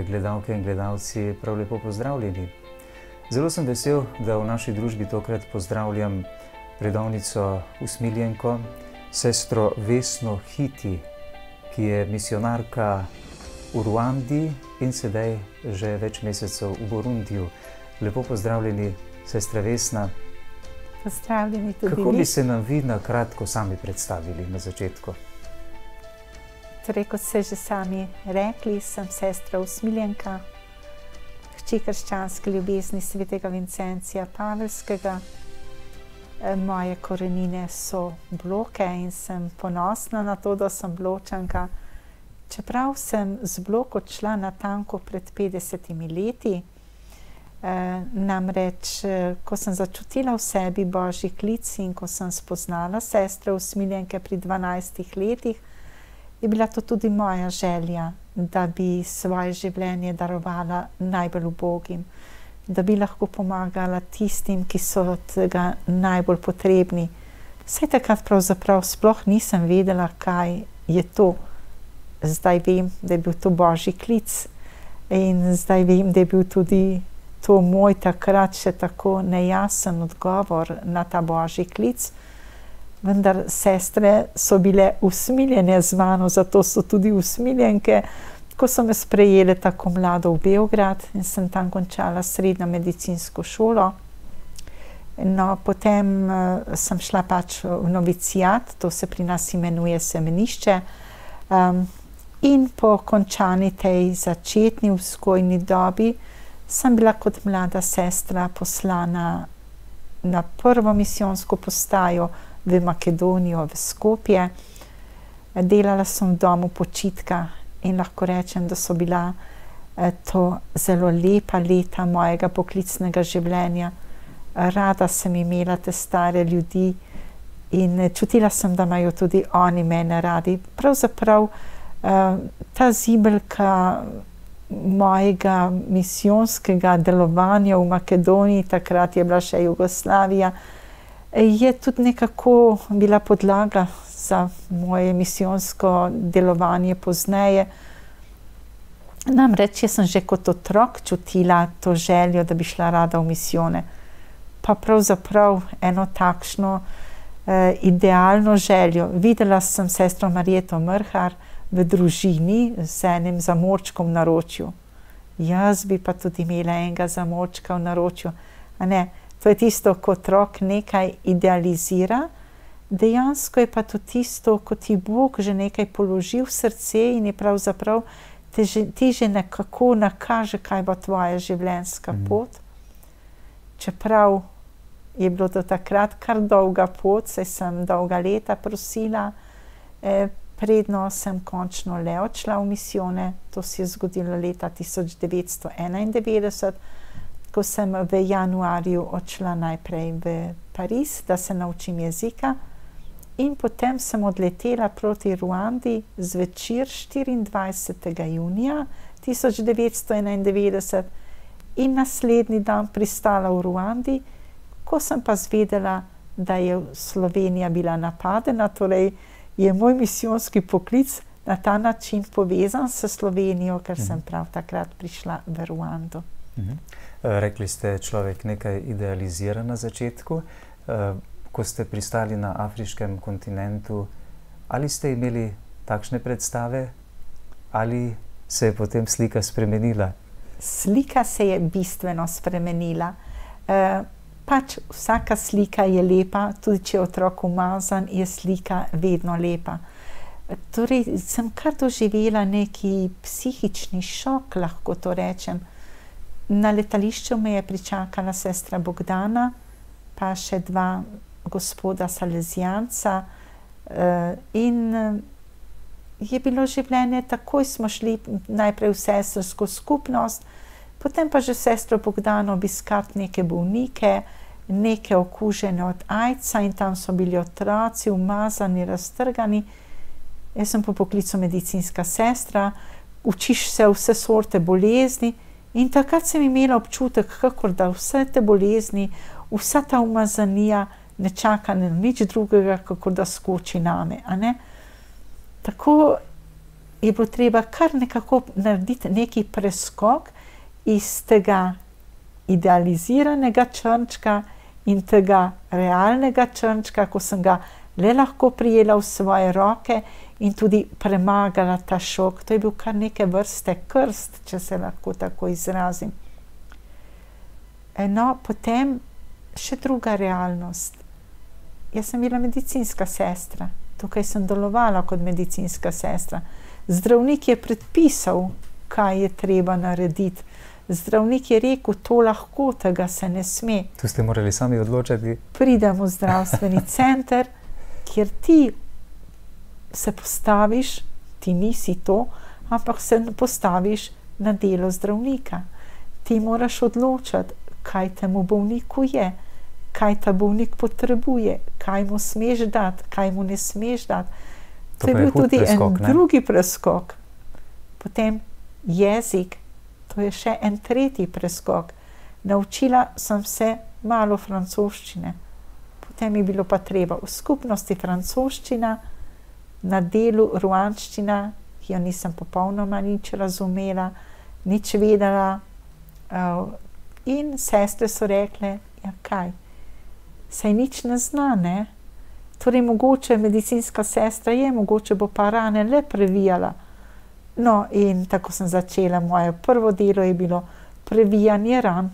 gledalke in gledalci, prav lepo pozdravljeni. Zelo sem vesel, da v naši družbi tokrat pozdravljam redovnico usmiljenko, sestro Vesno Hiti, ki je misionarka v Ruandi in sedaj že več mesecev v Burundiju. Lepo pozdravljeni, sestra Vesna. Pozdravljeni tudi vi. Kako bi se nam vi na kratko sami predstavili na začetku? Torej, kot ste že sami rekli, sem sestra usmiljenka, hči krščanske ljubezni svetega Vincencija Pavelskega. Moje korenine so Bloke in sem ponosna na to, da sem Bločanka. Čeprav sem z Blok odšla natanko pred 50 leti, namreč, ko sem začutila v sebi Božji klic in ko sem spoznala sestre usmiljenke pri 12 letih, je bila to tudi moja želja, da bi svoje življenje darovala najbolj ubogim, da bi lahko pomagala tistim, ki so tega najbolj potrebni. Saj takrat pravzaprav sploh nisem vedela, kaj je to. Zdaj vem, da je bil to Božji klic in zdaj vem, da je bil tudi to moj takrat še tako nejasen odgovor na ta Božji klic. Vendar sestre so bile usmiljene z mano, zato so tudi usmiljenke. Ko so me sprejele tako mlado v Beograd in sem tam končala srednjo medicinsko šolo. No, potem sem šla pač v novicijat, to se pri nas imenuje semenišče. In po končani tej začetni vzgojni dobi sem bila kot mlada sestra poslana na prvo misijonsko postajo v Makedonijo, v Skopje. Delala sem v domu počitka in lahko rečem, da so bila to zelo lepa leta mojega poklicnega življenja. Rada sem imela te stare ljudi in čutila sem, da imajo tudi oni mene radi. Pravzaprav ta zibelka mojega misijonskega delovanja v Makedoniji, takrat je bila še Jugoslavija, je tudi nekako bila podlaga za moje misijonsko delovanje pozneje. Namreč, jaz sem že kot otrok čutila to željo, da bi šla rada v misijone. Pa pravzaprav eno takšno idealno željo. Videla sem sestro Marjeto Mrhar v družini z enim zamorčkom v naročju. Jaz bi pa tudi imela enega zamorčka v naročju. A ne, to je tisto, ko otrok nekaj idealizira, dejansko je pa to tisto, ko ti Bog že nekaj položi v srce in je pravzaprav ti že nekako nakaže, kaj bo tvoja življenjska pot. Čeprav je bilo do takrat kar dolga pot, saj sem dolga leta prosila, predno sem končno le odšla v misijone. To se je zgodilo leta 1991, ko sem v januarju odšla najprej v Pariz, da se naučim jezika, in potem sem odletela proti Ruandi zvečer 24. junija 1991 in naslednji dan pristala v Ruandi, ko sem pa zvedela, da je Slovenija bila napadena, torej je moj misijonski poklic na ta način povezan s Slovenijo, ker sem prav takrat prišla v Ruando. Rekli ste, človek nekaj idealizira na začetku. Ko ste pristali na afriškem kontinentu, ali ste imeli takšne predstave, ali se je potem slika spremenila? Slika se je bistveno spremenila. Pač vsaka slika je lepa, tudi če je otrok umazan, je slika vedno lepa. Torej, sem kar doživela neki psihični šok, lahko to rečem. Na letališču me je pričakala sestra Bogdana, pa še dva gospoda Salezijanca in je bilo življenje, takoj smo šli najprej v sestrsko skupnost, potem pa že sestro Bogdano obiskati neke bolnike, neke okužene od AIDS-a in tam so bili otroci, umazani, raztrgani. Jaz sem po poklicu medicinska sestra, učiš se vse sorte bolezni in takrat sem imela občutek, kakor da vse te bolezni, vsa ta umazanija ne čaka nič drugega, kakor da skoči name. Tako je bilo treba kar nekako narediti neki preskok iz tega idealiziranega črnčka in tega realnega črnčka, ko sem ga le lahko prijela v svoje roke in tudi premagala ta šok. To je bil kar neke vrste krst, če se lahko tako izrazim. No, potem še druga realnost. Jaz sem bila medicinska sestra. Tukaj sem delovala kot medicinska sestra. Zdravnik je predpisal, kaj je treba narediti. Zdravnik je rekel, to lahko, tega se ne sme. Tu ste morali sami odločati. Pridem v zdravstveni center, kjer ti se postaviš, ti nisi to, ampak se postaviš na delo zdravnika. Ti moraš odločati, kaj temu bolniku je, kaj ta bolnik potrebuje, kaj mu smeš dati, kaj mu ne smeš dati. To je bil tudi preskok, en drugi preskok. Potem jezik, to je še en tretji preskok. Naučila sem se malo francoščine. Potem je bilo pa treba v skupnosti francoščina, na delu ruanščina, ki jo nisem popolnoma nič razumela, nič vedela. In sestre so rekle, ja kaj, saj nič ne zna, ne? Torej mogoče medicinska sestra je, mogoče bo pa rane le previjala. No, in tako sem začela. Moje prvo delo je bilo previjanje ran.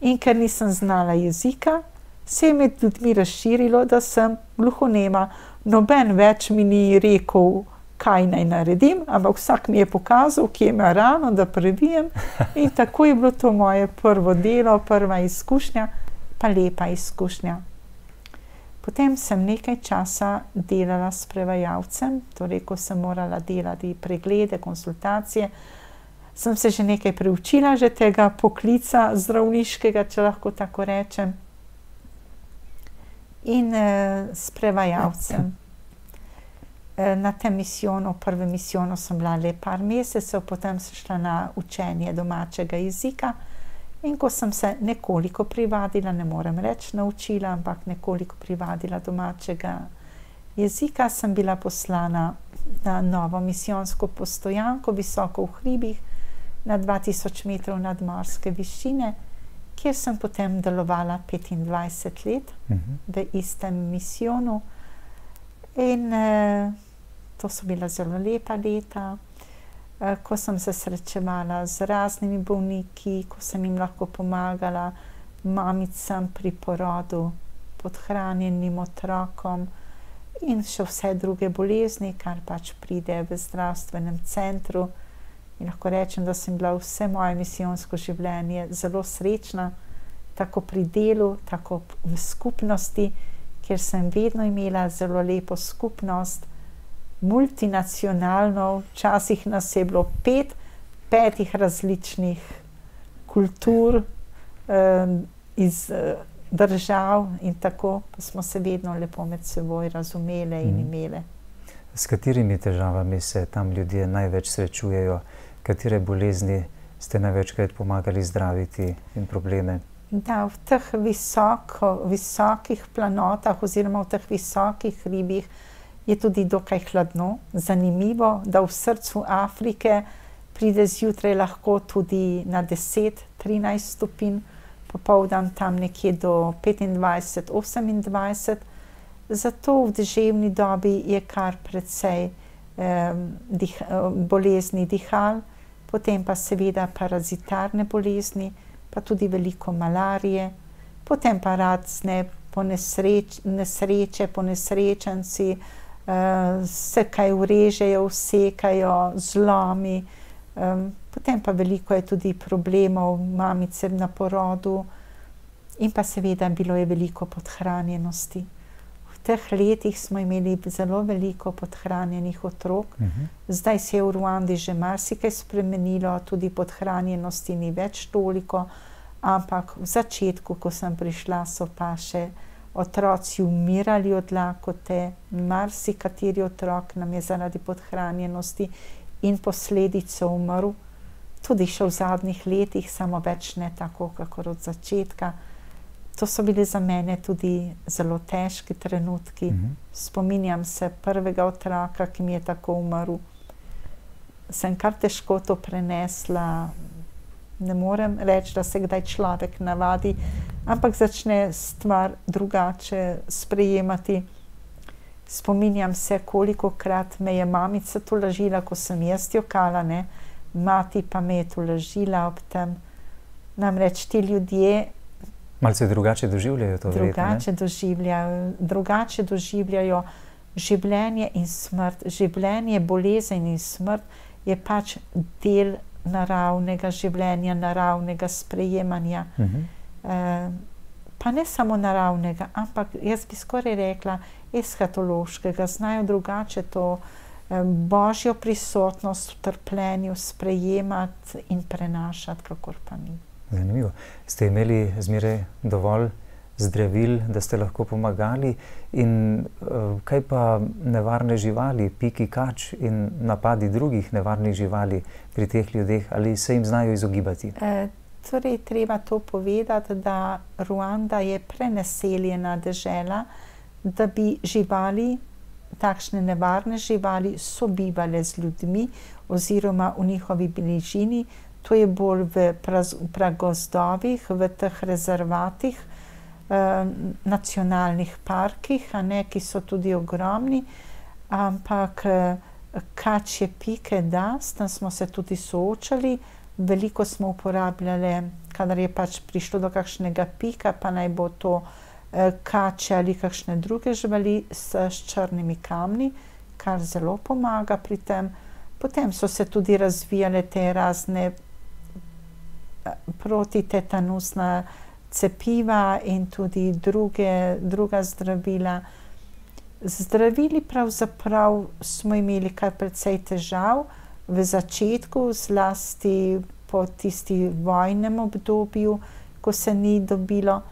In ker nisem znala jezika, se je med ljudmi razširilo, da sem gluhonema. Noben več mi ni rekel, kaj naj naredim, ampak vsak mi je pokazal, kje ima rano, da previjem. In tako je bilo to moje prvo delo, prva izkušnja, pa lepa izkušnja. Potem sem nekaj časa delala s prevajalcem, torej ko sem morala delati preglede, konsultacije. Sem se že nekaj preučila, že tega poklica zdravniškega, če lahko tako rečem. In s prevajalcem. Na tem misijonu, prvem misijonu sem bila le par mesecev, potem sem šla na učenje domačega jezika. In ko sem se nekoliko privadila, ne morem reči naučila, ampak nekoliko privadila domačega jezika, sem bila poslana na novo misijonsko postojanko, visoko v hribih, na 2000 metrov nadmorske višine, kjer sem potem delovala 25 let v istem misijonu. In to so bila zelo lepa leta. Ko sem se srečevala z raznimi bolniki, ko sem jim lahko pomagala, mamicam pri porodu, podhranjenim otrokom in še vse druge bolezni, kar pač pride v zdravstvenem centru. In lahko rečem, da sem bila vse moje misijonsko življenje zelo srečna, tako pri delu, tako v skupnosti, kjer sem vedno imela zelo lepo skupnost, multinacionalno, včasih nas je bilo 5 različnih kultur iz držav in tako, pa smo se vedno lepo med seboj razumele in imele. S katerimi težavami se tam ljudje največ srečujejo? Katere bolezni ste največkrat pomagali zdraviti in probleme? Da, v teh visokih planotah oziroma v teh visokih hribih je tudi dokaj hladno. Zanimivo, da v srcu Afrike pride zjutraj lahko tudi na 10-13 stopinj, popoldan tam nekje do 25-28. Zato v deževni dobi je kar precej bolezni dihal, potem pa seveda parazitarne bolezni, pa tudi veliko malarije, potem pa razne nesreče, ponesrečenci, se kaj urežejo, usekajo, zlomi, potem pa veliko je tudi problemov mamice na porodu in pa seveda bilo je veliko podhranjenosti. V teh letih smo imeli zelo veliko podhranjenih otrok. Zdaj se je v Ruandi že marsikaj spremenilo, tudi podhranjenosti ni več toliko, ampak v začetku, ko sem prišla, so pa še otroci umirali od lakote, marsikateri otrok nam je zaradi podhranjenosti in posledico umrl. Tudi še v zadnjih letih, samo več ne tako, kakor od začetka. To so bili za mene tudi zelo težki trenutki. Spominjam se prvega otroka, ki mi je tako umrl. sem kar težko to prenesla. Ne morem reči, da se kdaj človek navadi, ampak začne stvar drugače sprejemati. Spominjam se, kolikokrat me je mamica tolažila, ko sem jaz jokala, ne, mati pa me je tolažila ob tem. Namreč ti ljudje malce drugače doživljajo to verjetno, ne? Drugače doživljajo življenje in smrt. Življenje, bolezen in smrt je pač del naravnega življenja, naravnega sprejemanja. Pa ne samo naravnega, ampak jaz bi skoraj rekla eskatološkega. Znajo drugače to božjo prisotnost v trpljenju sprejemati in prenašati, kakor pa mi. Zanimivo. Ste imeli zmeraj dovolj zdravil, da ste lahko pomagali? In kaj pa nevarne živali, piki kač in napadi drugih nevarnih živali pri teh ljudeh? Ali se jim znajo izogibati? Torej, treba to povedati, da Ruanda je prenaseljena dežela, da bi živali, takšne nevarne živali, sobivale z ljudmi oziroma v njihovi bližini. To je bolj v pragozdovih, v teh rezervatih, nacionalnih parkih, ki so tudi ogromni, ampak kačje pike, da, s tem smo se tudi soočali. Veliko smo uporabljali, kadar je pač prišlo do kakšnega pika, pa naj bo to kače ali kakšne druge živali s črnimi kamni, kar zelo pomaga pri tem. Potem so se tudi razvijale te razne protitetanusna cepiva in tudi druga zdravila. Zdravili pravzaprav smo imeli kar precej težav v začetku, zlasti po tisti vojnem obdobju, ko se ni dobilo.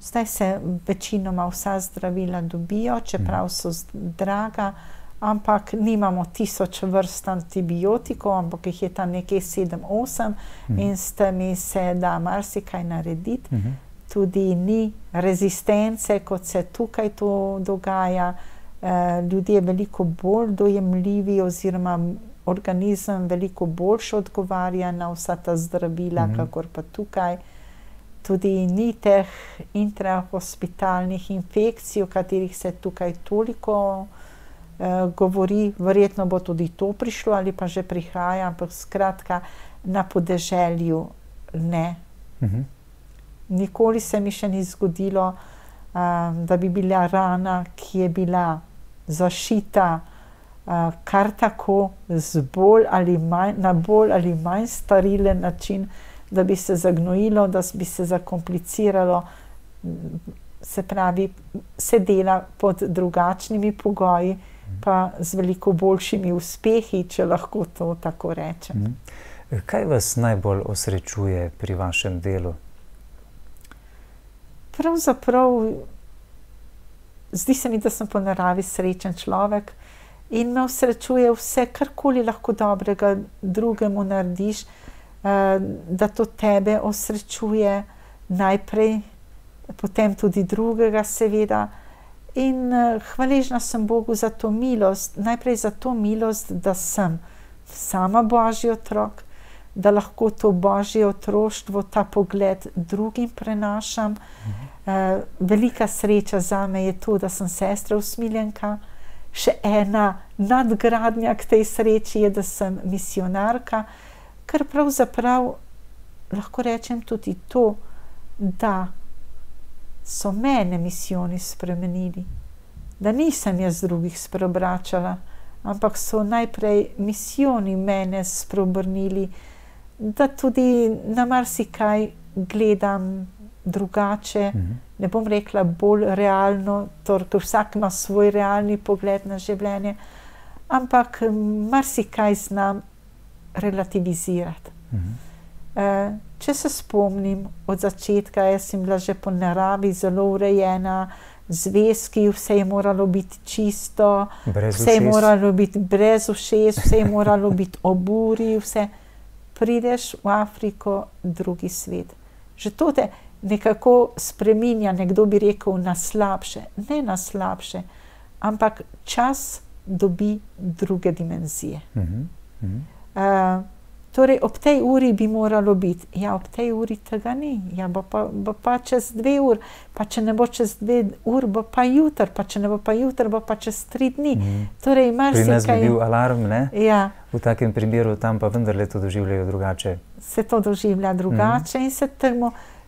Zdaj se večinoma vsa zdravila dobijo, čeprav so draga, ampak nimamo 1000 vrst antibiotikov, ampak jih je tam nekje 7-8 in s temi se da marsikaj narediti. Tudi ni rezistence, kot se tukaj to dogaja. Ljudje veliko bolj dojemljivi oziroma organizem veliko boljše odgovarja na vsa ta zdravila, kakor pa tukaj. Tudi ni teh intrahospitalnih infekcij, o katerih se tukaj toliko govori. Verjetno bo tudi to prišlo ali pa že prihaja, ampak skratka na podeželju ne. Nikoli se mi še ni zgodilo, da bi bila rana, ki je bila zašita kar tako na bolj ali manj sterilen način, da bi se zagnojilo, da bi se zakompliciralo. Se pravi, se dela pod drugačnimi pogoji, pa z veliko boljšimi uspehi, če lahko to tako rečem. Kaj vas najbolj osrečuje pri vašem delu? Pravzaprav zdi se mi, da sem po naravi srečen človek in me osrečuje vse, karkoli lahko dobrega drugemu narediš, da to tebe osrečuje najprej, potem tudi drugega seveda. In hvaležna sem Bogu za to milost, najprej za to milost, da sem sama Božji otrok, da lahko to Božje otroštvo, ta pogled drugim prenašam. Velika sreča zame je to, da sem sestra usmiljenka. Še ena nadgradnja k tej sreči je, da sem misionarka, ker pravzaprav lahko rečem tudi to, da so mene misijoni spremenili. Da nisem jaz drugih spreobračala, ampak so najprej misijoni mene spreobrnili, da tudi na marsikaj gledam drugače, ne bom rekla bolj realno, ker vsak ima svoj realni pogled na življenje, ampak marsikaj znam relativizirati. Če se spomnim od začetka, jaz sem bila že po naravi zelo urejena, zvezki, vse je moralo biti čisto, vse je moralo biti brez ušes, vse je moralo biti oburi, vse. Prideš v Afriko, drugi svet. Že to te nekako spreminja, nekdo bi rekel na slabše. Ne na slabše, ampak čas dobi druge dimenzije. Torej, ob tej uri bi moralo biti. Ja, ob tej uri tega ni. Ja, bo pa čez 2 uri, pa če ne bo čez 2 uri, bo pa jutri, pa če ne bo pa jutri, bo pa čez 3 dni. Torej, pri nas bi bil alarm, ne? Ja. V takem primeru tam pa vendarle to doživljajo drugače. Se to doživlja drugače in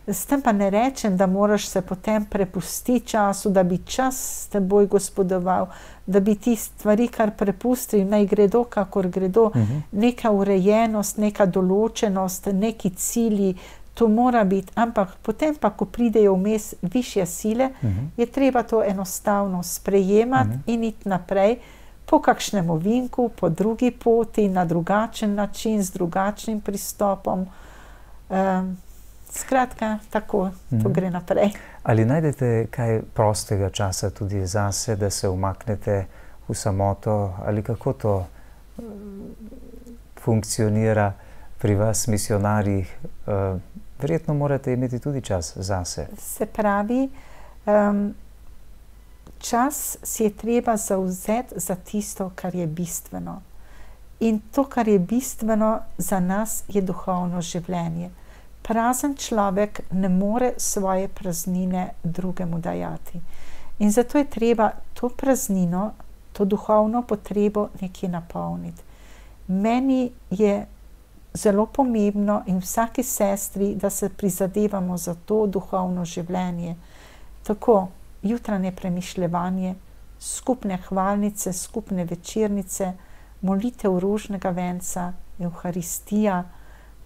s tem pa ne rečem, da moraš se potem prepustiti času, da bi čas s teboj gospodoval, da bi ti stvari kar prepustil, naj gredo, kakor gredo. Neka urejenost, neka določenost, neki cilji, to mora biti. Ampak potem pa, ko pridejo vmes višje sile, je treba to enostavno sprejemati in iti naprej po kakšnem ovinku, po drugi poti, na drugačen način, z drugačnim pristopom. Skratka, tako to gre naprej. Ali najdete kaj prostega časa tudi zase, da se umaknete v samoto, ali kako to funkcionira pri vas, misionarjih? Verjetno morate imeti tudi čas zase. Se pravi, čas si je treba zavzeti za tisto, kar je bistveno. In to, kar je bistveno za nas, je duhovno življenje. Prazen človek ne more svoje praznine drugemu dajati. In zato je treba to praznino, to duhovno potrebo nekje napolniti. Meni je zelo pomembno in vsaki sestri, da se prizadevamo za to duhovno življenje. Tako jutranje premišljevanje, skupne hvalnice, skupne večernice, molitev ružnega venca, Evharistija.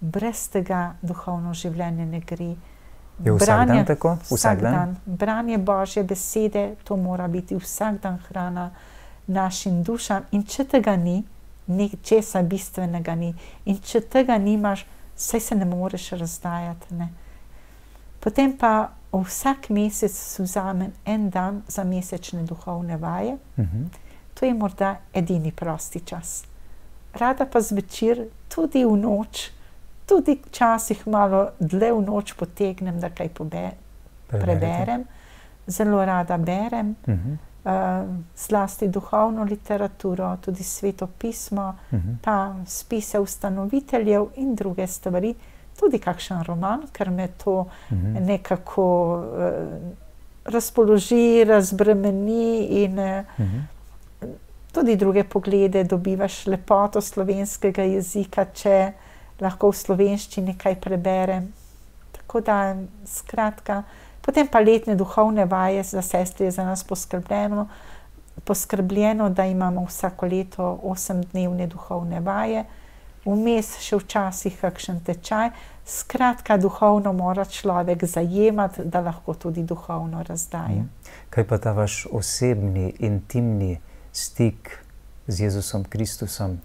Brez tega duhovno življenje ne gre. Je vsak dan tako? Vsak dan. Branje Božje besede, to mora biti vsak dan hrana našim dušam. In če tega ni, česa bistvenega ni. In če tega nimaš, saj se ne moreš razdajati. Ne? Potem pa vsak mesec vzamem en dan za mesečne duhovne vaje. To je morda edini prosti čas. Rada pa zvečer, tudi v noč, tudi včasih malo dlje v noč potegnem, da kaj preberem. Zelo rada berem, zlasti duhovno literaturo, tudi Sveto pismo, pa spise ustanoviteljev in druge stvari. Tudi kakšen roman, ker me to nekako razpoloži, razbremeni in tudi druge poglede, dobivaš lepoto slovenskega jezika, če lahko v slovenščini kaj preberem. Tako da, skratka, potem pa letne duhovne vaje, za sestre je za nas poskrbljeno, da imamo vsako leto 8-dnevne duhovne vaje, vmes še včasih kakšen tečaj. Skratka, duhovno mora človek zajemati, da lahko tudi duhovno razdaja. Kaj pa ta vaš osebni, intimni stik z Jezusom Kristusom?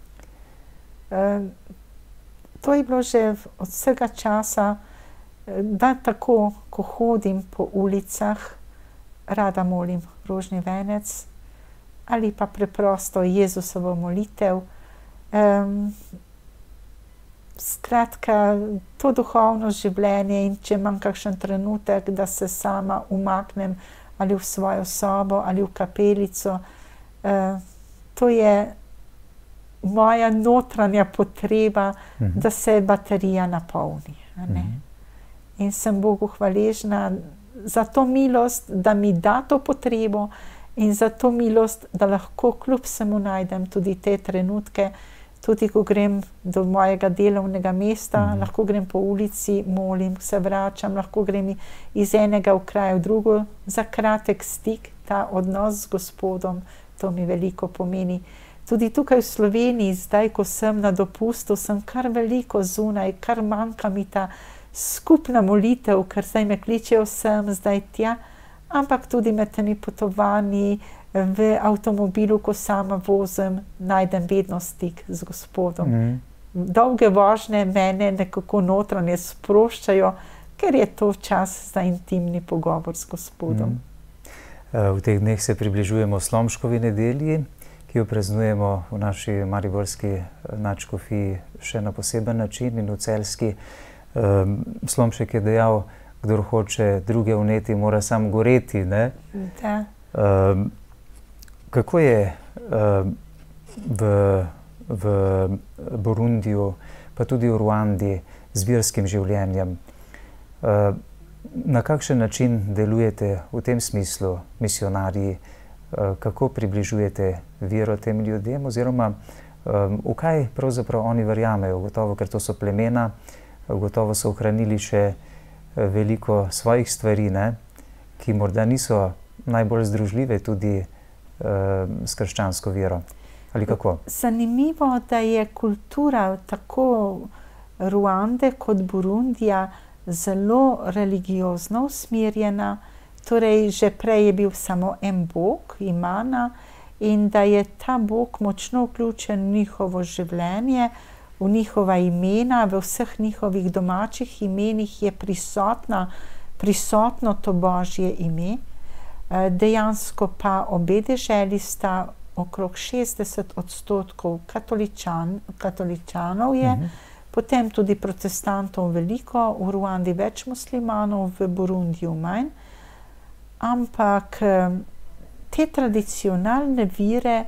To je bilo že od vsega časa, da tako, ko hodim po ulicah, rada molim rožni venec ali pa preprosto Jezusovo molitev. Skratka, to duhovno življenje in če imam kakšen trenutek, da se sama umaknem ali v svojo sobo ali v kapelico, to je moja notranja potreba, da se baterija napolni. In sem Bogu hvaležna za to milost, da mi da to potrebo in za to milost, da lahko kljub vsemu najdem tudi te trenutke, tudi ko grem do mojega delovnega mesta, lahko grem po ulici, molim, se vračam, lahko grem iz enega v kraj v drugo, za kratek stik, ta odnos z Gospodom, to mi veliko pomeni. Tudi tukaj v Sloveniji, zdaj, ko sem na dopustu, sem kar veliko zunaj, kar manjka mi ta skupna molitev, ker zdaj me kličejo sem, zdaj tja, ampak tudi med temi potovanji v avtomobilu, ko sama vozim, najdem vedno stik z Gospodom. Dolge vožnje mene nekako notranje sproščajo, ker je to čas za intimni pogovor z Gospodom. V teh dneh se približujemo Slomškovi nedelji, ki jo praznujemo v naši mariborski nadškofiji še na poseben način in v celjski. Slomšek je dejal, kdor hoče druge vneti, mora sam goreti. Ne? Da. Kako je v v Burundiju, pa tudi v Ruandi z verskim življenjem. Na kakšen način delujete v tem smislu, misionarji? Kako približujete vero tem ljudem, oziroma v kaj pravzaprav oni verjamejo? Gotovo, ker to so plemena, gotovo so ohranili še veliko svojih stvari, ne, ki morda niso najbolj združljive tudi s krščansko vero. Ali kako? Zanimivo, da je kultura tako Ruande kot Burundija zelo religiozno usmerjena. Torej, že prej je bil samo en bog, Imana, in da je ta bog močno vključen v njihovo življenje, v njihova imena, v vseh njihovih domačih imenih je prisotno to Božje ime. Dejansko pa obe deželi sta okrog 60% katoličanov je, potem tudi protestantov veliko, v Ruandi več muslimanov, v Burundiju manj. Ampak te tradicionalne vire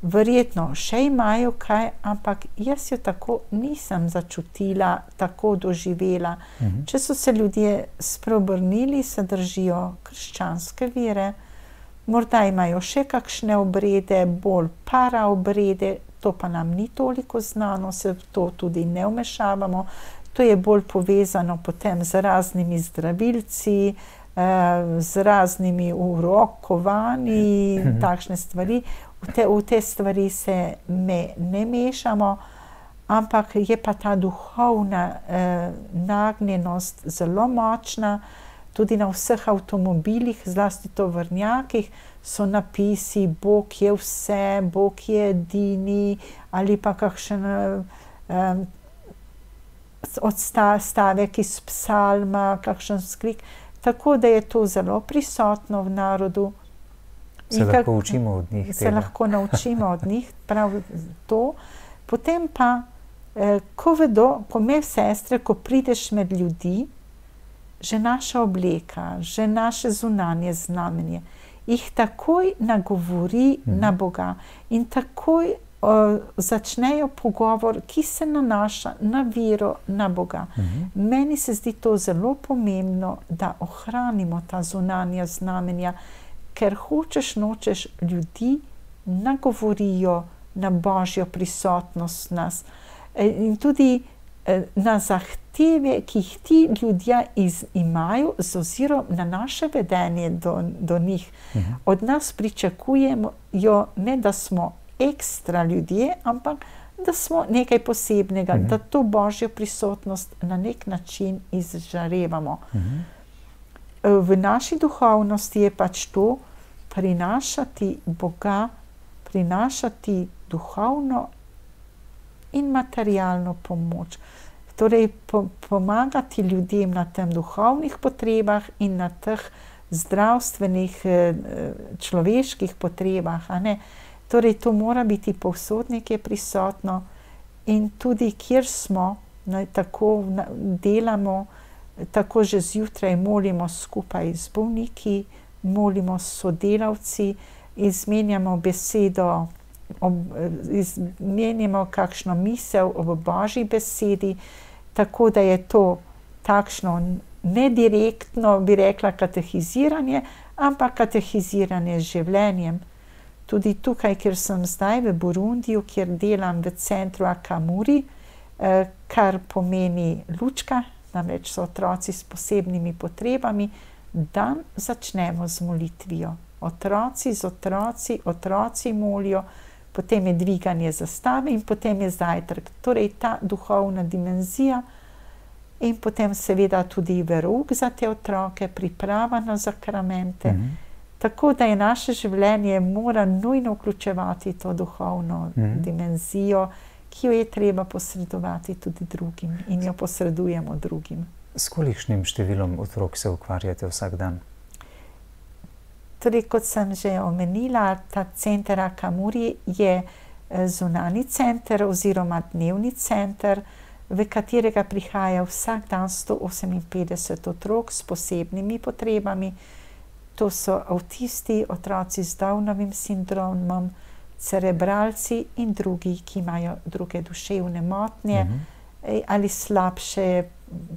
verjetno še imajo kaj, ampak jaz jo tako nisem začutila, tako doživela. Če so se ljudje spreobrnili, se držijo krščanske vire, morda imajo še kakšne obrede, bolj paraobrede, to pa nam ni toliko znano, se v to tudi ne vmešavamo. To je bolj povezano potem z raznimi zdravilci, z raznimi urokovanji, takšne stvari. V te stvari se ne mešamo, ampak je pa ta duhovna nagnjenost zelo močna. Tudi na vseh avtomobilih, zlasti tovornjakih, so napisi Bog je vse, Bog je edini, ali pa kakšen odstavek iz psalma, kakšen sklik. Tako da je to zelo prisotno v narodu. Se lahko učimo od njih. Se lahko naučimo od njih, prav to. Potem pa, ko vedo, ko me sestre, ko prideš med ljudi, že naša obleka, že naše zunanje znamenje, jih takoj nagovori na Boga in takoj začnejo pogovor, ki se nanaša na vero, na Boga. Meni se zdi to zelo pomembno, da ohranimo ta zunanja znamenja, ker hočeš nočeš ljudi nagovorijo na Božjo prisotnost nas. In tudi na zahteve, ki jih ti ljudje imajo z ozirom na naše vedenje do njih. Od nas pričakujejo ne, da smo ekstra ljudje, ampak da smo nekaj posebnega, da to Božjo prisotnost na nek način izžarevamo. V naši duhovnosti je pač to prinašati Boga, prinašati duhovno in materialno pomoč. Torej, pomagati ljudem na tem duhovnih potrebah in na teh zdravstvenih, človeških potrebah. Torej, to mora biti povsod nekje prisotno in tudi, kjer smo, tako delamo, tako že zjutraj molimo skupaj z bolniki, molimo s sodelavci, izmenjamo besedo, izmenjamo kakšno misel o Božji besedi, tako da je to takšno nedirektno, bi rekla, katehiziranje, ampak katehiziranje z življenjem. Tudi tukaj, kjer sem zdaj v Burundiju, kjer delam v centru Akamuri, kar pomeni lučka, namreč so otroci s posebnimi potrebami, dan začnemo z molitvijo. Otroci z otroci, otroci molijo, potem je dviganje zastave in potem je zajtrk. Torej ta duhovna dimenzija in potem seveda tudi verouk za te otroke, priprava na zakramente. Tako da je naše življenje mora nujno vključevati to duhovno dimenzijo, ki jo je treba posredovati tudi drugim in jo posredujemo drugim. S kolikšnim številom otrok se ukvarjate vsak dan? Torej, kot sem že omenila, ta center Akamuri je zunanji center oziroma dnevni center, v katerega prihaja vsak dan 158 otrok s posebnimi potrebami. To so avtisti, otroci z Downovim sindromom, cerebralci in drugi, ki imajo druge duševne motnje ali slabše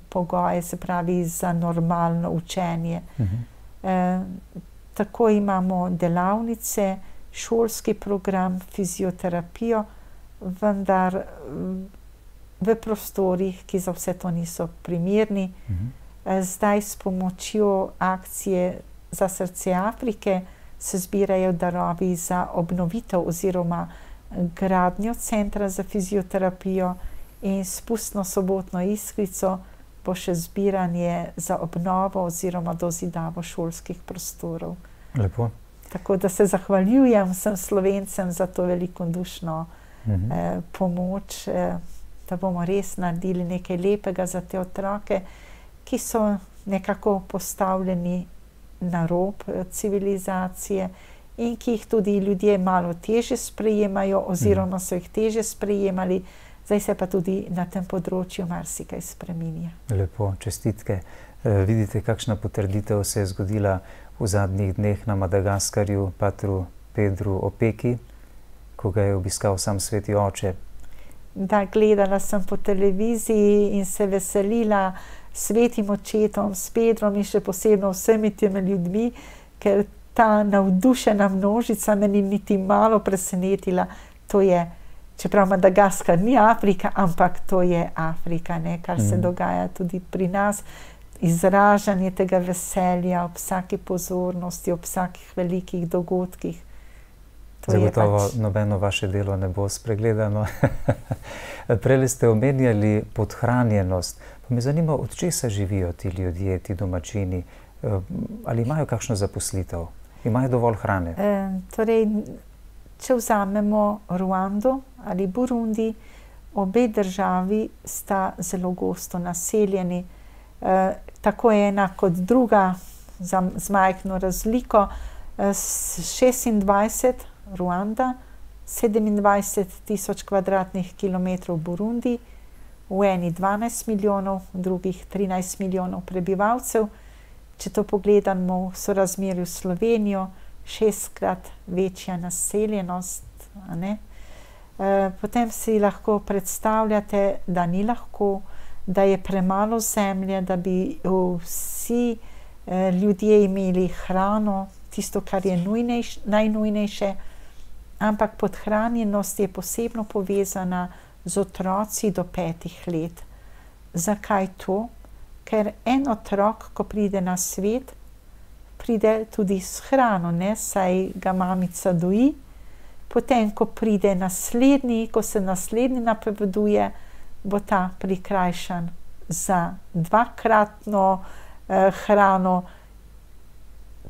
pogoje, se pravi za normalno učenje. Tako imamo delavnice, šolski program, fizioterapijo, vendar v prostorih, ki za vse to niso primerni. Zdaj s pomočjo akcije Za srce Afrike se zbirajo darovi za obnovitev oziroma gradnjo centra za fizioterapijo in s pustno sobotno iskrico bo še zbiranje za obnovo oziroma dozidavo šolskih prostorov. Lepo. Tako da se zahvaljujem vsem Slovencem za to velikodušno pomoč, da bomo res naredili nekaj lepega za te otroke, ki so nekako postavljeni na rob civilizacije in ki jih tudi ljudje malo težje sprejemajo oziroma so jih težje sprejemali, zdaj se pa tudi na tem področju marsikaj spreminja. Lepo, čestitke. Vidite, kakšna potrditev se je zgodila v zadnjih dneh na Madagaskarju, patru Pedru Opeki, ko ga je obiskal sam sveti oče. Da, gledala sem po televiziji in se veselila svetim očetom, s Pedrom in še posebno vsemi temi ljudmi, ker ta navdušena množica me ni niti malo presenetila. To je, čeprav Madagaskar ni Afrika, ampak to je Afrika, ne, kar se dogaja tudi pri nas. Izražanje tega veselja ob vsaki pozornosti, ob vsakih velikih dogodkih. Zagotovo nobeno vaše delo ne bo spregledano. Prej ste omenjali podhranjenost. Pa me zanima, od česa živijo ti ljudje, ti domačini? Ali imajo kakšno zaposlitev? Imajo dovolj hrane? Torej, če vzamemo Ruando ali Burundi, obe državi sta zelo gosto naseljeni. Tako ena kot druga, z majhno razliko, 26 Ruanda, 27 000 kvadratnih kilometrov Burundi, v eni 12 milijonov, v drugih 13 milijonov prebivalcev. Če to pogledamo v sorazmerju s Slovenijo, 6-krat večja naseljenost. Potem si lahko predstavljate, da ni lahko, da je premalo zemlje, da bi vsi ljudje imeli hrano, tisto, kar je najnujnejše, ampak podhranjenost je posebno povezana z otroci do 5 let. Zakaj to? Ker en otrok, ko pride na svet, pride tudi s hrano, saj ga mamica doji. Potem, ko pride naslednji, ko se naslednji napoveduje, bo ta prikrajšan za 2-kratno hrano,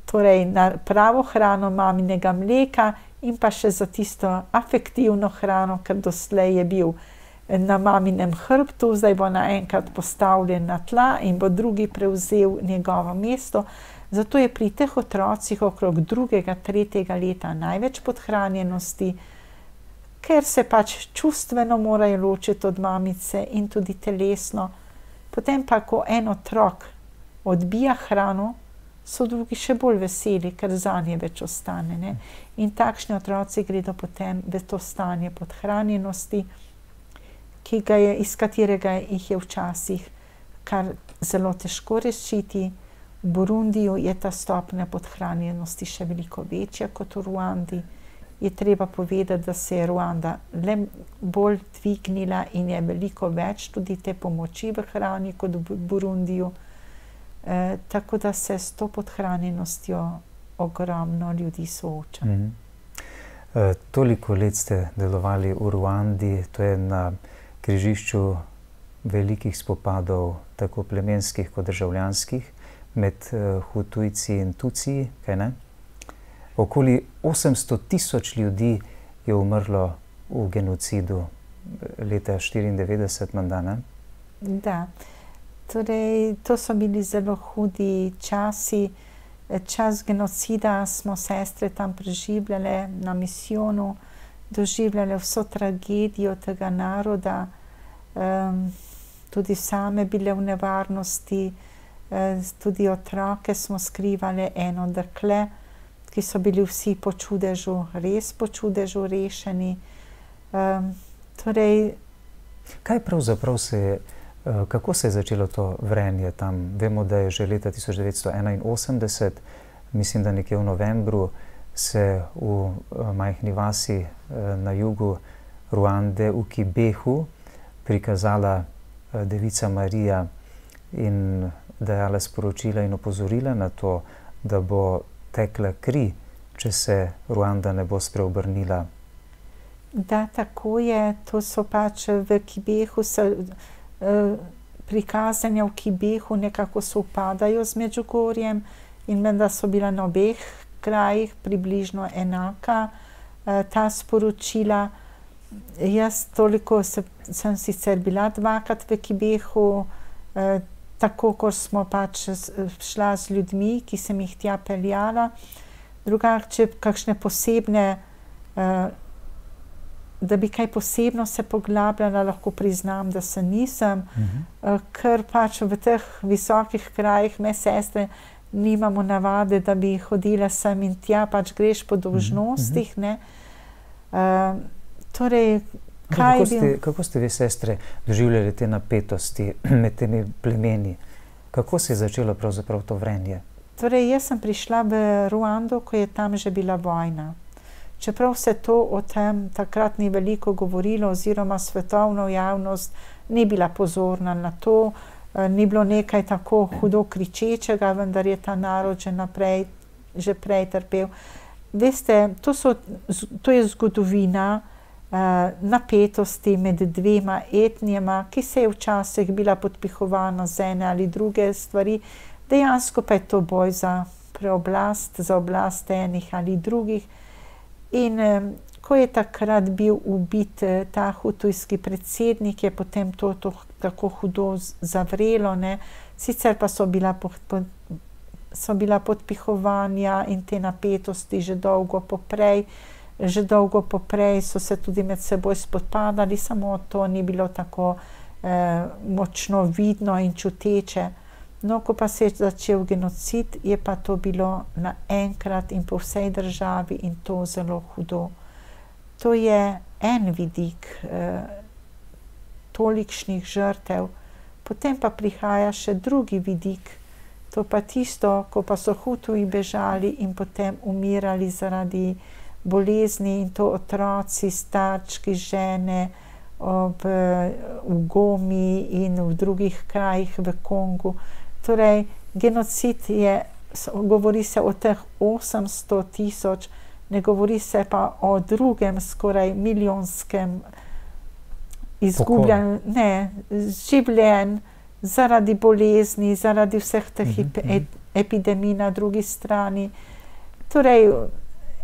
torej na pravo hrano maminega mleka in pa še za tisto afektivno hrano, ker doslej je bil na maminem hrbtu, zdaj bo naenkrat postavljen na tla in bo drugi prevzel njegovo mesto. Zato je pri teh otrocih okrog 2., 3. leta največ podhranjenosti, ker se pač čustveno morajo ločiti od mamice in tudi telesno. Potem pa, ko en otrok odbija hrano, so drugi še bolj veseli, ker zanje več ostane. In takšni otroci gredo potem v to stanje podhranjenosti, iz katerega jih je včasih kar zelo težko rešiti. V Burundiju je ta stopnja podhranjenosti še veliko večja kot v Ruandi. Je treba povedati, da se je Ruanda le bolj dvignila in je veliko več tudi te pomoči v hrani kot v Burundiju. Tako da se s to podhranjenostjo ogromno ljudi sooča. Toliko let ste delovali v Ruandi, to je na križišču velikih spopadov, tako plemenskih kot državljanskih, med Hutujci in Tuciji, kaj ne? Okoli 800 000 ljudi je umrlo v genocidu leta 1994, menda, ne? Da. Torej, to so bili zelo hudi časi. Čas genocida smo sestre tam preživljale na misijonu, doživljale vso tragedijo tega naroda, tudi same bile v nevarnosti, tudi otroke smo skrivale, eno dekle, ki so bili vsi po čudežu, res po čudežu rešeni. Torej, kaj pravzaprav kako se je začelo to vrenje tam? Vemo, da je že leta 1981, mislim, da nekje v novembru, se v majhni vasi na jugu Ruande, v Kibehu, prikazala Devica Marija in dajala sporočila in opozorila na to, da bo tekla kri, če se Ruanda ne bo spreobrnila. Da, tako je. To so pač v Kibehu, prikazanja v Kibehu nekako sovpadajo z Medžugorjem in menda so bila na obeh krajih približno enaka ta sporočila. Jaz toliko sem sicer bila dvakrat v Kibehu, tako kot smo pač šla z ljudmi, ki sem jih tja peljala. Drugače, kakšne posebne, da bi kaj posebno se poglabljala, lahko priznam, da se nisem, ker pač v teh visokih krajih me sestre nimamo navade, da bi hodila sem in tja, pač greš po dolžnostih, ne. Torej, kako ste vi, sestre, doživljali te napetosti med temi plemeni? Kako se je začelo pravzaprav to vrenje? Torej, jaz sem prišla v Ruando, ko je tam že bila vojna. Čeprav se to o tem takrat ni veliko govorilo, oziroma svetovna javnost ni bila pozorna na to, ni bilo nekaj tako hudo kričečega, vendar je ta narod že prej trpel. Veste, to je zgodovina napetosti med dvema etnijama, ki se je včasih bila podpihovana z ene ali druge stvari. Dejansko pa je to boj za preoblast, za oblast enih ali drugih. In ko je takrat bil ubit ta hutujski predsednik, je potem to tako hudo zavrelo, ne. Sicer pa so bila podpihovanja in te napetosti že dolgo poprej. Že dolgo poprej so se tudi med seboj spopadali, samo to ni bilo tako močno vidno in čuteče. No, ko pa se je začel genocid, je pa to bilo naenkrat in po vsej državi in to zelo hudo. To je en vidik tolikšnih žrtev. Potem pa prihaja še drugi vidik. To pa tisto, ko pa so Hutuji bežali in potem umirali zaradi bolezni, in to otroci, starčki, žene v Gomi in v drugih krajih v Kongu. Torej, genocid je, govori se o teh 800 000, ne govori se pa o drugem skoraj milijonskem izgubljanju, življenj zaradi bolezni, zaradi vseh teh epidemij na drugi strani. Torej,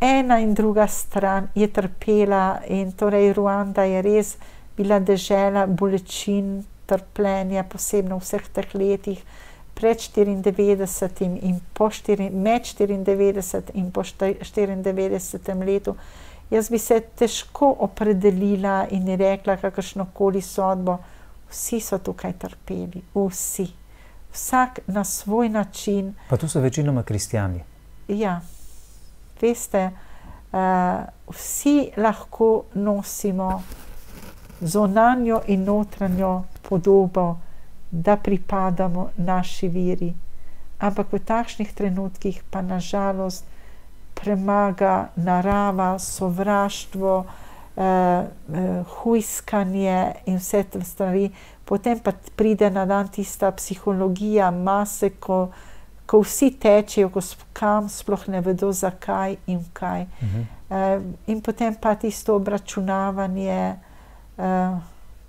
ena in druga stran je trpela in torej Ruanda je res bila dežela bolečin, trpljenja, posebno v vseh teh letih pred 94 in med 94 in po 94 letu. Jaz bi se težko opredelila in rekla kakršnokoli sodbo. Vsi so tukaj trpeli, vsi. Vsak na svoj način. Pa to so večinoma kristjani. Ja. Veste, vsi lahko nosimo zunanjo in notranjo podobo, da pripadamo naši veri. Ampak v takšnih trenutkih pa nažalost premaga narava, sovraštvo, hujskanje in vse te stvari. Potem pa pride na dan tista psihologija mase, ko vsi tečejo, kam sploh ne vedo zakaj in kaj. In potem pa tisto obračunavanje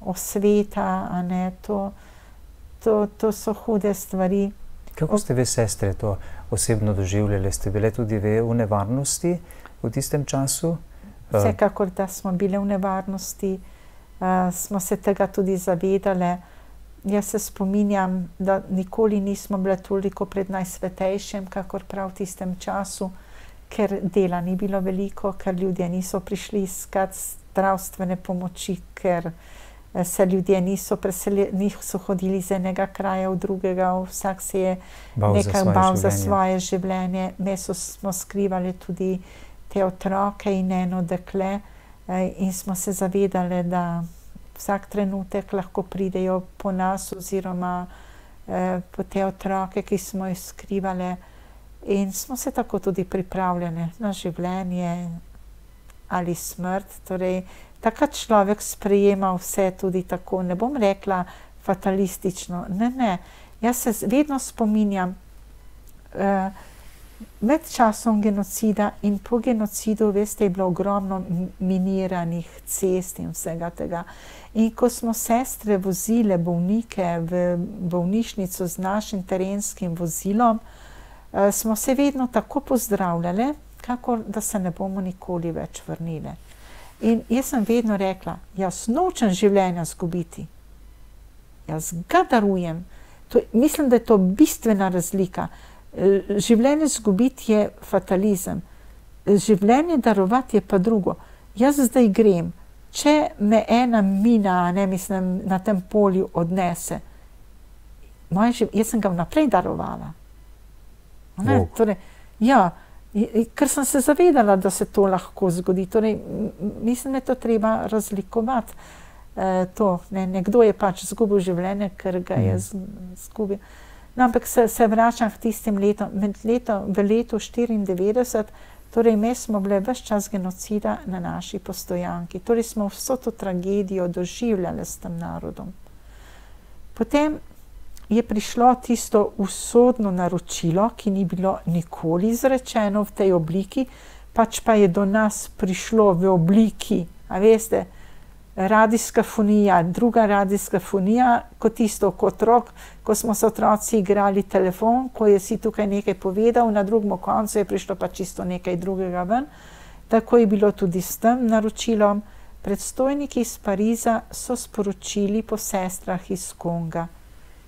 osveta, a ne, to so hude stvari. Kako ste vi, sestre, to osebno doživljali? Ste bile tudi vi v nevarnosti v tistem času? Vsekakor, da smo bile v nevarnosti, smo se tega tudi zavedale. Jaz se spominjam, da nikoli nismo bile toliko pred Najsvetejšim, kakor prav v tistem času, ker dela ni bilo veliko, ker ljudje niso prišli iskat zdravstvene pomoči, ker se ljudje niso hodili iz enega kraja v drugega, vsak se je nekaj bal za svoje življenje. Mi smo skrivali tudi te otroke in eno dekle in smo se zavedali, da vsak trenutek lahko pridejo po nas oziroma po te otroke, ki smo jih skrivali, in smo se tako tudi pripravljali na življenje ali smrt. Torej, takrat človek sprejema vse tudi tako, ne bom rekla fatalistično, ne. Jaz se vedno spominjam med časom genocida in po genocidu, veste, je bilo ogromno miniranih cest in vsega tega. In ko smo sestre vozile bolnike v bolnišnico z našim terenskim vozilom, smo se vedno tako pozdravljale, kakor da se ne bomo nikoli več vrnile. In jaz sem vedno rekla, jaz nočem življenja izgubiti. Jaz ga darujem. Mislim, da je to bistvena razlika. Življenje izgubiti je fatalizem. Življenje darovati je pa drugo. Jaz zdaj grem. Če me ena mina, mislim, na tem polju odnese, jaz sem ga vnaprej darovala. Torej, ja, ker sem se zavedala, da se to lahko zgodi. Torej, mislim, da je to treba razlikovati. Nekdo je pač izgubil življenje, ker ga je izgubil. No, ampak se vračam k tistim letom. V letu 1994, torej mi smo bile ves čas genocida na naši Postojanki. Torej smo vso to tragedijo doživljali s tem narodom. Potem je prišlo tisto usodno naročilo, ki ni bilo nikoli izrečeno v tej obliki, pač pa je do nas prišlo v obliki, a veste, radijska fonija, druga radijska fonija, kot tisto kot otrok, ko smo se otroci igrali telefon, ko je si tukaj nekaj povedal, na drugem koncu je prišlo pa čisto nekaj drugega ven. Tako je bilo tudi s tem naročilom. Predstojniki iz Pariza so sporočili po sestrah iz Konga: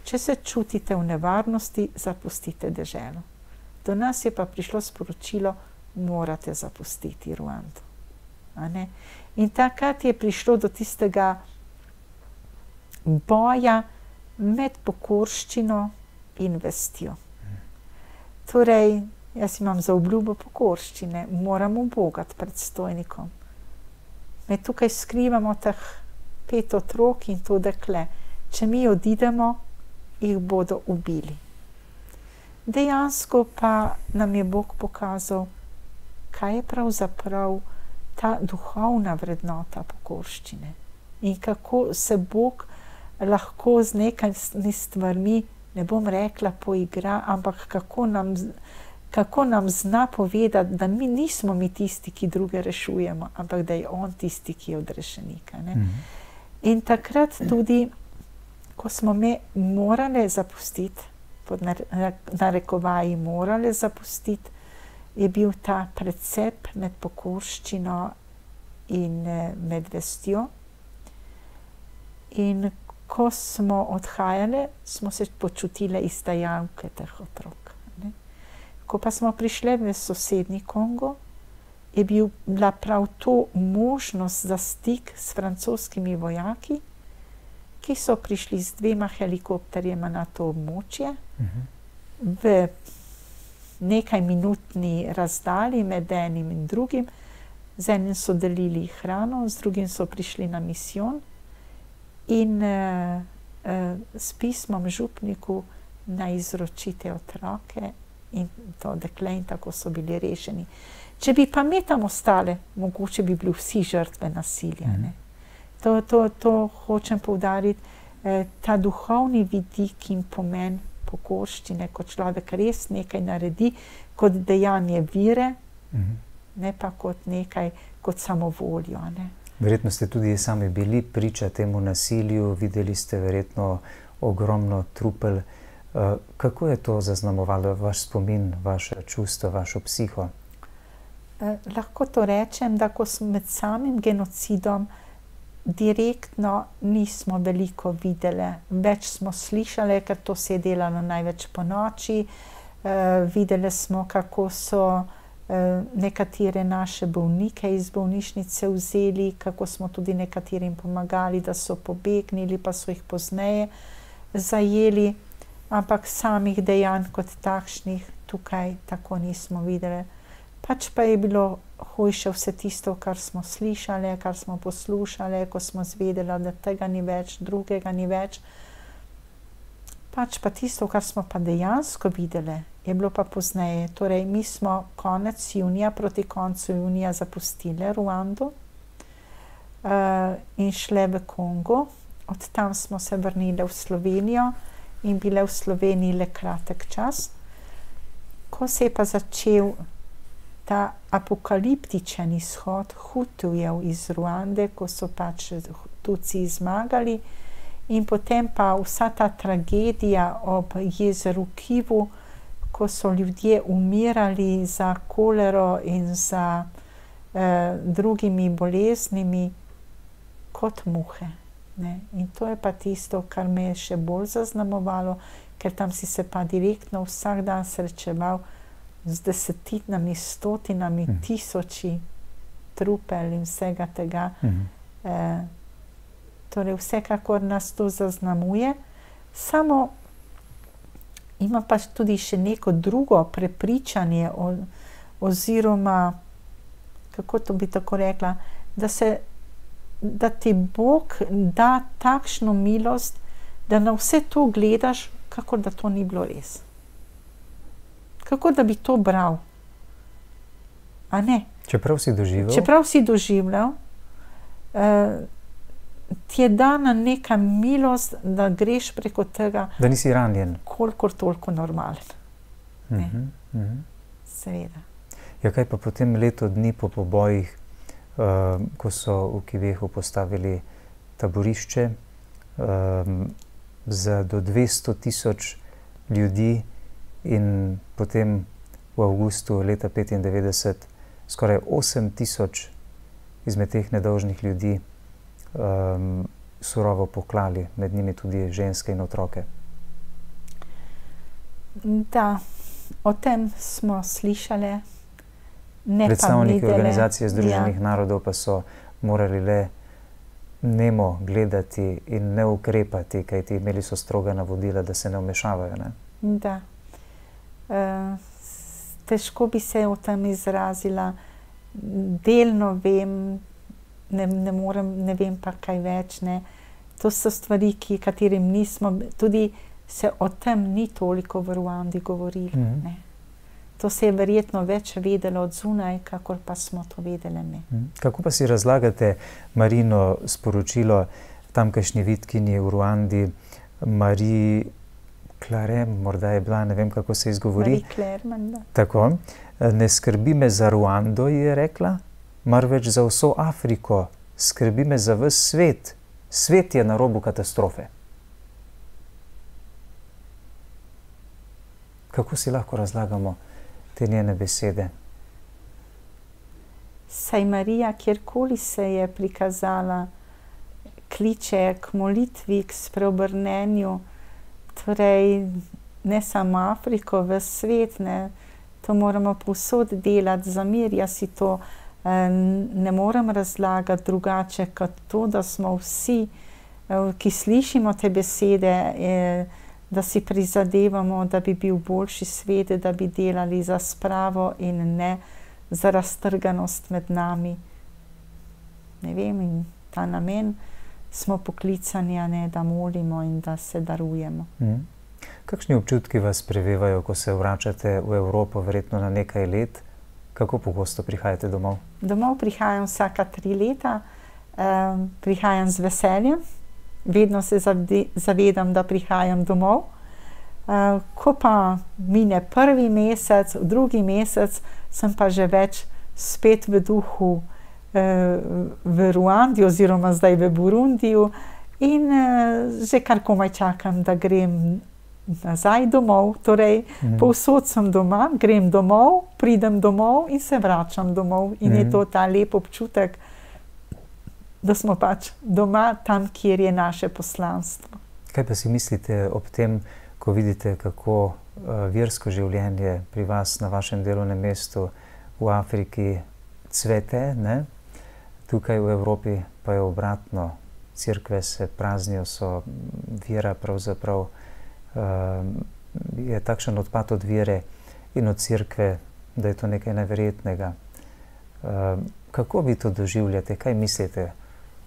če se čutite v nevarnosti, zapustite deželo. Do nas je pa prišlo sporočilo: morate zapustiti Ruando. In takrat je prišlo do tistega boja med pokorščino in vestjo. Torej, jaz imam za obljubo pokorščine, moram ubogati predstojnikom. Me tukaj skrivamo teh 5 otrok in to dekle. Če mi odidemo, jih bodo ubili. Dejansko pa nam je Bog pokazal, kaj je pravzaprav ta duhovna vrednota pokorščine in kako se Bog lahko z nekaj stvarmi, ne bom rekla poigra, ampak kako nam zna povedati, da mi nismo tisti, ki druge rešujemo, ampak da je on tisti, ki je odrešenika. In takrat tudi, ko smo me morali zapustiti, pod narekovaji morali zapustiti, je bil ta precep med pokorščino in med vestjo. In ko smo odhajali, smo se počutili izdajalke teh otrok. Ko pa smo prišli v sosednji Kongo, je bila prav to možnost za stik s francoskimi vojaki, ki so prišli z 2 helikopterjema na to območje, v nekaj minutni razdalji med enim in drugim. Z enim so delili hrano, z drugim so prišli na misijon in s pismom župniku naj izročite otroke in to dekle, in tako so bili rešeni. Če bi pa mi tam ostale, mogoče bi bili vsi žrtve nasilja. To hočem poudariti, ta duhovni vidik in pomen pokorščine, ko človek res nekaj naredi kot dejanje vire, ne pa kot nekaj, kot samovoljo. Verjetno ste tudi sami bili priča temu nasilju, videli ste verjetno ogromno trupel. Kako je to zaznamovalo vaš spomin, vaše čustvo, vašo psiho? Lahko to rečem, da ko smo med samim genocidom direktno nismo veliko videli. Več smo slišali, ker to se je delalo največ po noči. Videli smo, kako so nekatere naše bolnike iz bolnišnice vzeli, kako smo tudi nekaterim pomagali, da so pobegnili, pa so jih pozneje zajeli, ampak samih dejanj kot takšnih tukaj tako nismo videli. Pač pa je bilo hujše vse tisto, kar smo slišali, kar smo poslušali, ko smo zvedeli, da tega ni več, drugega ni več. Pač pa tisto, kar smo pa dejansko videli, je bilo pa pozneje. Torej, mi smo konec junija, proti koncu junija zapustili Ruando in šli v Kongo. Od tam smo se vrnili v Slovenijo in bile v Sloveniji le kratek čas. Ko se je pa začel ta apokaliptičen izhod Hutujev iz Ruande, ko so pač Tutsi zmagali, in potem pa vsa ta tragedija ob jezeru Kivu, ko so ljudje umirali za kolero in za drugimi boleznimi kot muhe. Ne? In to je pa tisto, kar me je še bolj zaznamovalo, ker tam si se pa direktno vsak dan srečeval z desetinami, stotinami, tisoči trupel in vsega tega. Torej, vsekakor nas to zaznamuje. Samo ima pa tudi še neko drugo prepričanje oziroma, kako to bi tako rekla, da ti Bog da takšno milost, da na vse to gledaš, kakor da to ni bilo res. Kako da bi to bral. A ne? Čeprav si doživel? Čeprav si doživljal, ti je dana neka milost, da greš preko tega. Da nisi ranjen. Kolikor toliko normalen. Seveda. Ja, kaj pa potem leto dni po pobojih, ko so v Kivehu postavili taborišče za do 200,000 ljudi in potem v avgustu leta 1995 skoraj 8,000 izmed teh nedolžnih ljudi surovo poklali, med njimi tudi ženske in otroke. Da, o tem smo slišali. Predstavniki Organizacije združenih narodov pa so morali le nemo gledati in ne ukrepati, kajti imeli so stroga navodila, da se ne vmešavajo. Ne? Da. Težko bi se o tem izrazila. Delno vem, ne vem pa kaj več. Ne. To so stvari, katerim nismo, tudi se o tem ni toliko v Ruandi govorilo. Ne. To se je verjetno več vedelo od zunaj, kakor pa smo to vedeli mi. Kako pa si razlagate Marino sporočilo tamkajšnji vidkinji v Ruandi, Marie Claire, morda je bila, ne vem, kako se izgovori. Marie Claire, da. Tako. Ne skrbi me za Ruando, je rekla, marveč za vso Afriko. Skrbi me za ves svet. Svet je na robu katastrofe. Kako si lahko razlagamo te njene besede? Saj Marija, kjerkoli se je prikazala, kliče k molitvi, k spreobrnenju, torej ne samo Afriko, ves svet, ne. To moramo povsod delati, zamirja si to. Ne morem razlagati drugače, kot to, da smo vsi, ki slišimo te besede, da si prizadevamo, da bi bil boljši svet, da bi delali za spravo in ne za raztrganost med nami. Ne vem, in ta namen smo poklicani, ne, da molimo in da se darujemo. Kakšni občutki vas prevevajo, ko se vračate v Evropo, verjetno na nekaj let? Kako pogosto prihajate domov? Domov prihajam vsaka 3 leta. Prihajam z veseljem. Vedno se zavedam, da prihajam domov. Ko pa mine 1. mesec, 2. mesec, sem pa že več spet v duhu v Ruandi oziroma zdaj v Burundiju in že kar komaj čakam, da grem nazaj domov. Torej, povsod sem doma, grem domov, pridem domov in se vračam domov. In je to ta lep občutek, da smo pač doma, tam, kjer je naše poslanstvo. Kaj pa si mislite ob tem, ko vidite, kako versko življenje pri vas na vašem delovnem mestu v Afriki cvete, ne? Tukaj v Evropi pa je obratno. Cerkve se praznijo, so vera pravzaprav, je takšen odpad od vere in od cerkve, da je to nekaj neverjetnega. Kako vi to doživljate? Kaj mislite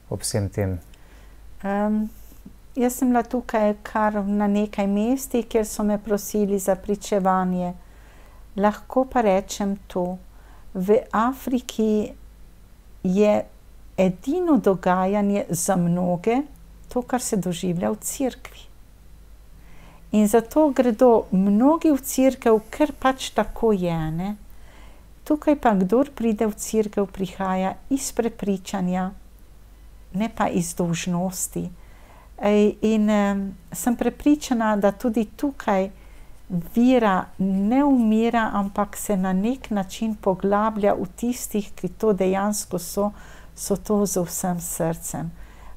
ob vsem tem? Jaz sem bila tukaj kar na nekaj mestih, kjer so me prosili za pričevanje. Lahko pa rečem to, v Afriki je edino dogajanje za mnoge to, kar se doživlja v cerkvi. In zato gredo mnogi v cerkev, ker pač tako je, ne? Tukaj pa kdor pride v cerkev, prihaja iz prepričanja, ne pa iz dolžnosti. In sem prepričana, da tudi tukaj vera ne umira, ampak se na nek način poglablja v tistih, ki to dejansko so to z vsem srcem.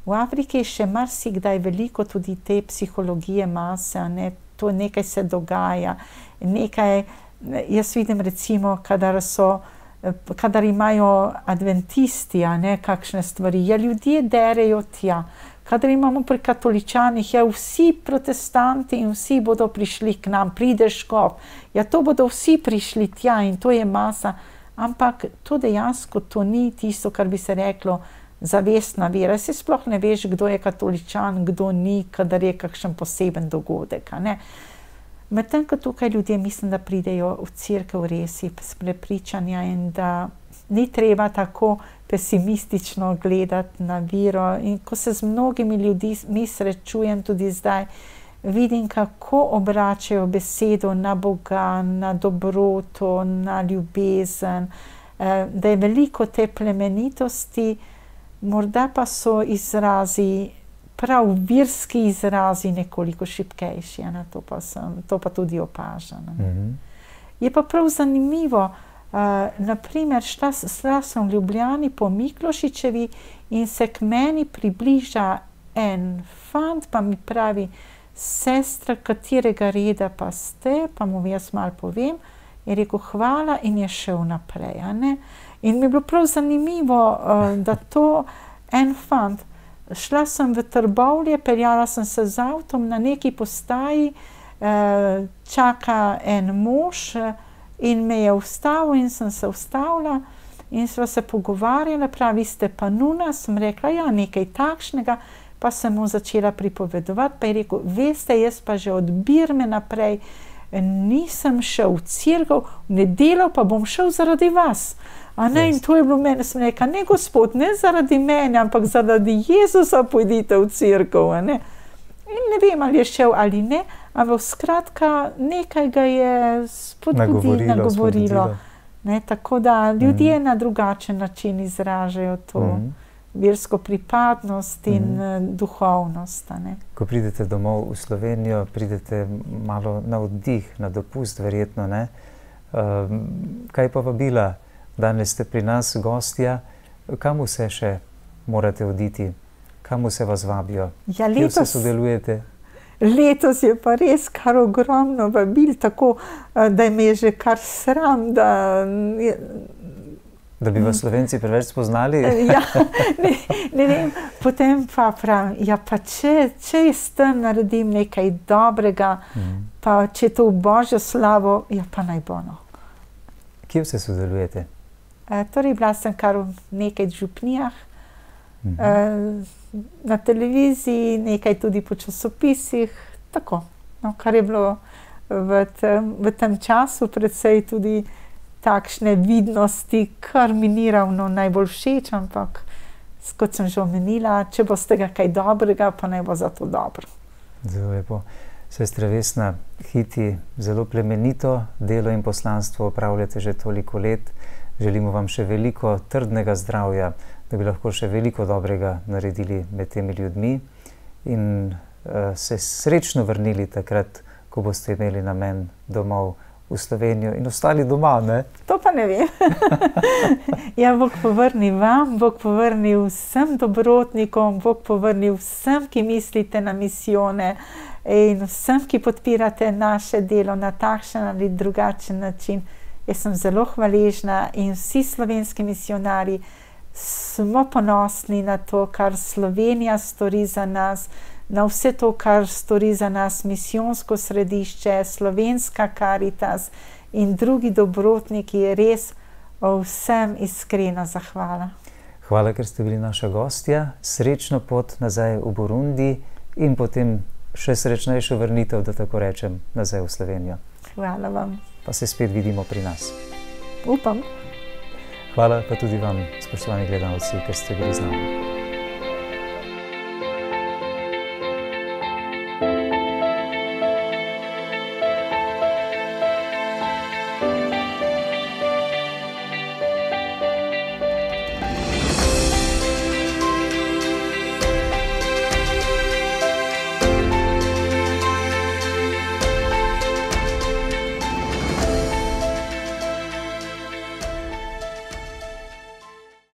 V Afriki je še marsikdaj veliko tudi te psihologije mase, ne? To nekaj se dogaja, nekaj, jaz vidim recimo, kadar imajo adventisti, ne, kakšne stvari, ja, ljudje derejo tja. Kadar imamo pri katoličanih, ja, vsi protestanti in vsi bodo prišli k nam, pride škof, ja, to bodo vsi prišli tja in to je masa. Ampak to dejansko to ni tisto, kar bi se reklo zavestna vera. Se sploh ne veš, kdo je katoličan, kdo ni, kadar je kakšen poseben dogodek, ne. Medtem ko tukaj ljudje mislim, da pridejo v cerkev res iz prepričanja in da ni treba tako pesimistično gledati na vero. In ko se z mnogimi ljudmi srečujem tudi zdaj, vidim, kako obračajo besedo na Boga, na dobroto, na ljubezen, da je veliko te plemenitosti, morda pa so izrazi, prav verski izrazi nekoliko šibkejši, to pa tudi opažam. Je pa prav zanimivo, naprimer, šla sem v Ljubljani po Miklošičevi in se k meni približa en fant, pa mi pravi: sestra, katerega reda pa ste? Pa mu jaz malo povem. Je rekel: hvala, in je šel naprej. In mi je bilo prav zanimivo, da to en fant. Šla sem v Trbovlje, peljala sem se z avtom, na neki postaji čaka en mož in me je ustavil in sem se ustavila in sva se pogovarjala, pravi: ste pa nuna? Sem rekla: ja, nekaj takšnega. Pa sem mu začela pripovedovati, pa je rekel: veste, jaz pa že od Birme naprej nisem šel v cerkev, v nedeljo pa bom šel zaradi vas. In to je bilo meni, sem rekla: ne, gospod, ne zaradi mene, ampak zaradi Jezusa pojdite v cerkev. In ne vem, ali je šel ali ne, ampak skratka, nekaj ga je nagovorilo. Tako da ljudje na drugačen način izražajo to versko pripadnost in duhovnost. Ko pridete domov v Slovenijo, pridete malo na oddih, na dopust verjetno, ne? Kaj pa vabila? Danes ste pri nas gostja. Kam vse še morate oditi? Kam vse vas vabijo? Ja, kje vse sodelujete? Letos je pa res kar ogromno vabil, tako da me je že kar sram, da bi vas Slovenci preveč spoznali? Ja, ne vem, potem pa pravim, ja, pa če s tem naredim nekaj dobrega, pa če to v Božjo slavo, ja, pa naj bo, no. Kje vse sodelujete? Torej, bila sem kar v nekaj župnijah, na televiziji, nekaj tudi po časopisih, tako, no, kar je bilo v tem času predvsej tudi takšne vidnosti, kar mi ni ravno najbolj všeč, ampak kot sem že omenila, če boste ga kaj dobrega, pa naj bo za to dobro. Zelo lepo. Sestra Vesna Hiti, zelo plemenito delo in poslanstvo opravljate že toliko let. Želimo vam še veliko trdnega zdravja, da bi lahko še veliko dobrega naredili med temi ljudmi in se srečno vrnili takrat, ko boste imeli namen domov v Slovenijo in ostali doma, ne? To pa ne vem. Ja, Bog povrni vam, Bog povrni vsem dobrotnikom, Bog povrni vsem, ki mislite na misijone in vsem, ki podpirate naše delo na takšen ali drugačen način. Jaz sem zelo hvaležna in vsi slovenski misijonarji smo ponosni na to, kar Slovenija stori za nas, na vse to, kar stori za nas misijonsko središče, Slovenska Karitas in drugi dobrotniki. Res vsem iskrena zahvala. Hvala, ker ste bili naša gostja. Srečno pot nazaj v Burundi in potem še srečnejšo vrnitev, da tako rečem, nazaj v Slovenijo. Hvala vam. Pa se spet vidimo pri nas. Upam. Hvala pa tudi vam, spoštovani gledalci, ker ste bili z nami.